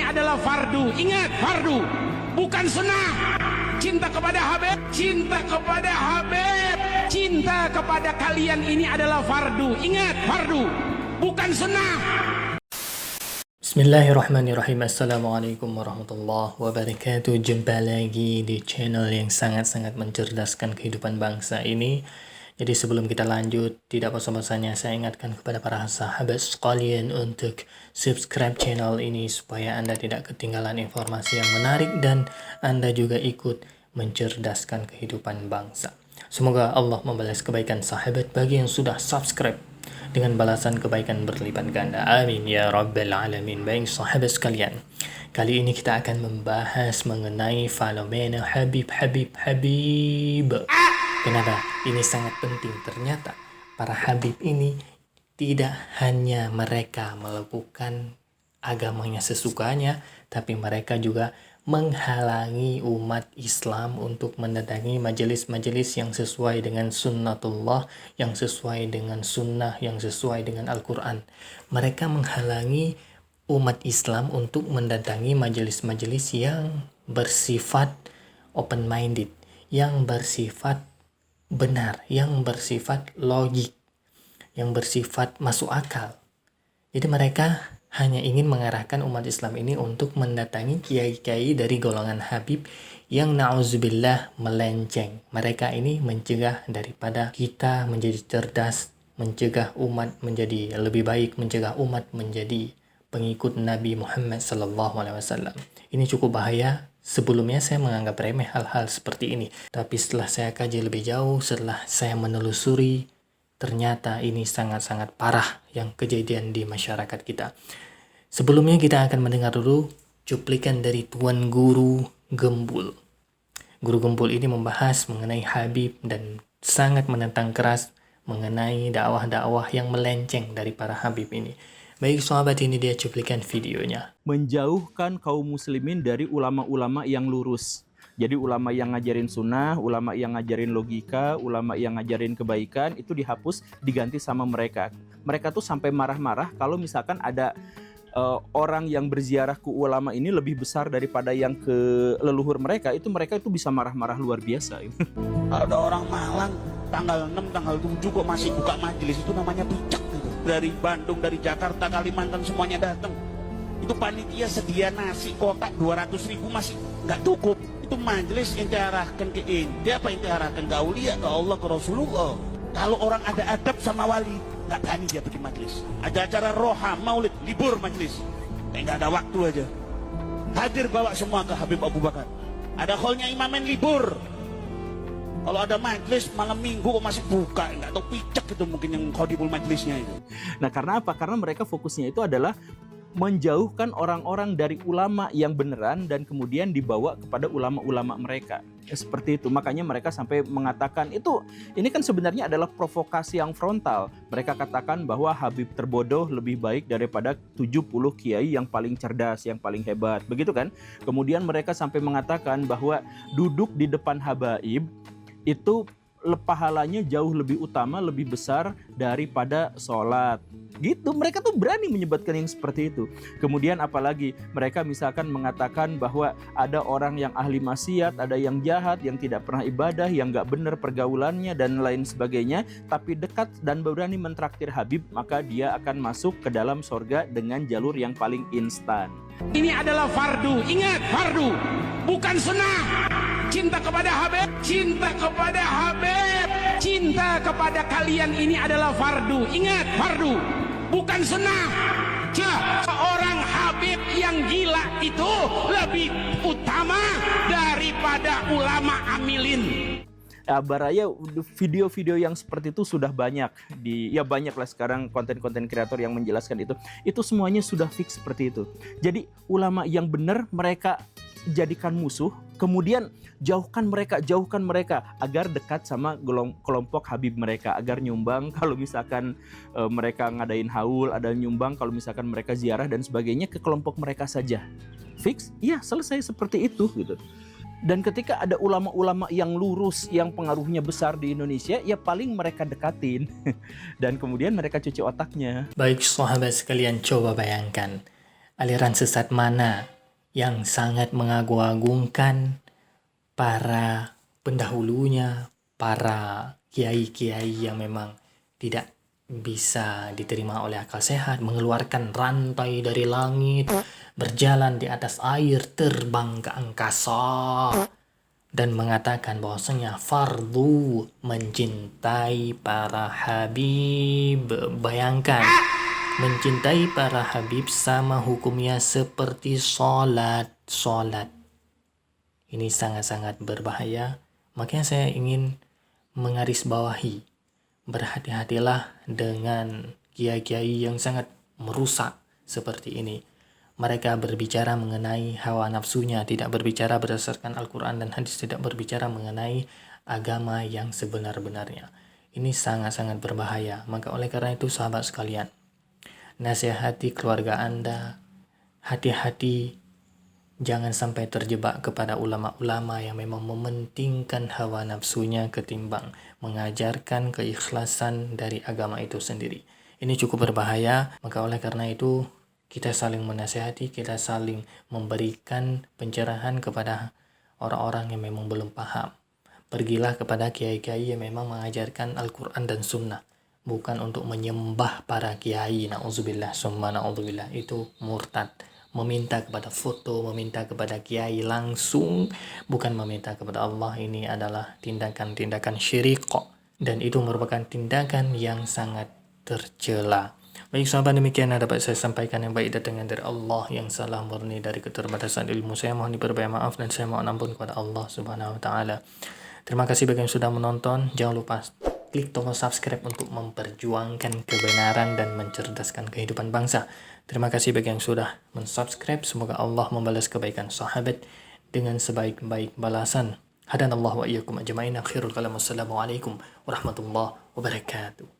adalah fardu. Ingat, fardu, bukan sunnah. Cinta kepada Habib, cinta kepada Habib, cinta kepada kalian ini adalah fardu. Ingat, fardu, bukan sunnah. Bismillahirrahmanirrahim. Assalamualaikum warahmatullahi wabarakatuh. Jumpa lagi di channel yang sangat-sangat mencerdaskan kehidupan bangsa ini. Jadi sebelum kita lanjut, tidak bosan-bosannya saya ingatkan kepada para sahabat sekalian untuk subscribe channel ini supaya Anda tidak ketinggalan informasi yang menarik dan Anda juga ikut mencerdaskan kehidupan bangsa. Semoga Allah membalas kebaikan sahabat bagi yang sudah subscribe dengan balasan kebaikan berlipat ganda. Amin ya rabbal alamin. Baik sahabat sekalian, kali ini kita akan membahas mengenai fenomena Habib. Kenapa ini sangat penting? Ternyata para Habib ini tidak hanya mereka melakukan agamanya sesukanya, tapi mereka juga menghalangi umat Islam untuk mendatangi majelis-majelis yang sesuai dengan sunnatullah, yang sesuai dengan sunnah, yang sesuai dengan Al-Quran. Mereka menghalangi umat Islam untuk mendatangi majelis-majelis yang bersifat open-minded, yang bersifat benar, yang bersifat logik, yang bersifat masuk akal. Jadi mereka hanya ingin mengarahkan umat Islam ini untuk mendatangi kiai-kiai dari golongan Habib yang na'udzubillah melenceng. Mereka ini mencegah daripada kita menjadi cerdas, mencegah umat menjadi lebih baik, mencegah umat menjadi pengikut Nabi Muhammad SAW. Ini cukup bahaya. Sebelumnya saya menganggap remeh hal-hal seperti ini. Tapi setelah saya kaji lebih jauh, setelah saya menelusuri, ternyata ini sangat-sangat parah yang kejadian di masyarakat kita. Sebelumnya kita akan mendengar dulu cuplikan dari Tuan Guru Gembul. Guru Gembul ini membahas mengenai Habib dan sangat menentang keras mengenai dakwah-dakwah yang melenceng dari para Habib ini. Baik sahabat, ini dia cuplikan videonya. Menjauhkan kaum muslimin dari ulama-ulama yang lurus. Jadi ulama yang ngajarin sunnah, ulama yang ngajarin logika, ulama yang ngajarin kebaikan itu dihapus, diganti sama mereka. Mereka tuh sampai marah-marah kalau misalkan ada orang yang berziarah ke ulama ini lebih besar daripada yang ke leluhur mereka itu bisa marah-marah luar biasa. Ada orang Malang tanggal 6, tanggal 7 kok masih buka majelis, itu namanya bijak gitu. Dari Bandung, dari Jakarta, Kalimantan semuanya datang. Itu panitia sedia nasi kotak 200.000 masih nggak cukup. Itu majelis yang diarahkan ke inti, apa yang diarahkan ke aulia, ke Allah, ke Rasulullah. Kalau orang ada adab sama wali, nggak berani dia pergi majelis. Ada acara roha, maulid, libur majelis. Kayak nggak ada waktu aja. Hadir bawa semua ke Habib Abu Bakar. Ada hallnya imamen libur. Kalau ada majelis malam minggu kok masih buka, nggak tahu picek itu mungkin yang khodibul majelisnya itu. Nah karena apa? Karena mereka fokusnya itu adalah menjauhkan orang-orang dari ulama yang beneran dan kemudian dibawa kepada ulama-ulama mereka. Seperti itu, makanya mereka sampai mengatakan ini kan sebenarnya adalah provokasi yang frontal. Mereka katakan bahwa Habib terbodoh lebih baik daripada 70 kiai yang paling cerdas, yang paling hebat. Begitu kan? Kemudian mereka sampai mengatakan bahwa duduk di depan habaib itu pahalanya jauh lebih utama, lebih besar daripada sholat. Gitu, mereka tuh berani menyebutkan yang seperti itu. Kemudian apalagi mereka misalkan mengatakan bahwa ada orang yang ahli maksiat, ada yang jahat, yang tidak pernah ibadah, yang gak benar pergaulannya dan lain sebagainya, tapi dekat dan berani mentraktir Habib, maka dia akan masuk ke dalam sorga dengan jalur yang paling instan. Ini adalah fardu. Ingat, fardu, bukan sunnah. Cinta kepada Habib, cinta kepada Habib, cinta kepada kalian ini adalah fardu. Ingat, fardu, bukan sunnah. Seorang Habib yang gila itu lebih utama daripada ulama amilin. Baraya, video-video yang seperti itu sudah banyak banyak lah sekarang konten-konten kreator yang menjelaskan itu semuanya sudah fix seperti itu. Jadi ulama yang benar mereka jadikan musuh, kemudian jauhkan mereka agar dekat sama kelompok Habib mereka, agar nyumbang kalau misalkan mereka ngadain haul, ada nyumbang kalau misalkan mereka ziarah dan sebagainya ke kelompok mereka saja. Fix, iya selesai seperti itu gitu. Dan ketika ada ulama-ulama yang lurus, yang pengaruhnya besar di Indonesia, ya paling mereka dekatin. Dan kemudian mereka cuci otaknya. Baik sahabat sekalian, coba bayangkan aliran sesat mana yang sangat mengagung-agungkan para pendahulunya, para kiai-kiai yang memang tidak bisa diterima oleh akal sehat, mengeluarkan rantai dari langit, berjalan di atas air, terbang ke angkasa, dan mengatakan bahwasanya fardu mencintai para habib. Bayangkan, mencintai para habib sama hukumnya seperti sholat. Ini sangat-sangat berbahaya. Makanya saya ingin menggarisbawahi, berhati-hatilah dengan kiai-kiai yang sangat merusak seperti ini. Mereka berbicara mengenai hawa nafsunya, tidak berbicara berdasarkan Al-Quran dan hadis, tidak berbicara mengenai agama yang sebenar-benarnya. Ini sangat-sangat berbahaya. Maka oleh karena itu sahabat sekalian, nasihati keluarga Anda, hati-hati jangan sampai terjebak kepada ulama-ulama yang memang mementingkan hawa nafsunya ketimbang mengajarkan keikhlasan dari agama itu sendiri. Ini cukup berbahaya, maka oleh karena itu kita saling menasihati, kita saling memberikan pencerahan kepada orang-orang yang memang belum paham. Pergilah kepada kiai-kiai yang memang mengajarkan Al-Quran dan Sunnah, bukan untuk menyembah para kiai. Na'udzubillah, summa na'udzubillah, itu murtad. Meminta kepada foto, meminta kepada kiai langsung, bukan meminta kepada Allah. Ini adalah tindakan-tindakan syirik, dan itu merupakan tindakan yang sangat tercela. Baik sahabat, demikian yang dapat saya sampaikan. Yang baik datangnya dari Allah, yang salah murni dari keterbatasan ilmu saya. Mohon diperbanyak maaf dan saya mohon ampun kepada Allah Subhanahu wa taala. Terima kasih bagi yang sudah menonton. Jangan lupa klik tombol subscribe untuk memperjuangkan kebenaran dan mencerdaskan kehidupan bangsa. Terima kasih bagi yang sudah mensubscribe. Semoga Allah membalas kebaikan sahabat dengan sebaik-baik balasan. Hadanallahu wa iyyakum ajma'in. Akhirul kalam. Wassalamualaikum warahmatullahi wabarakatuh.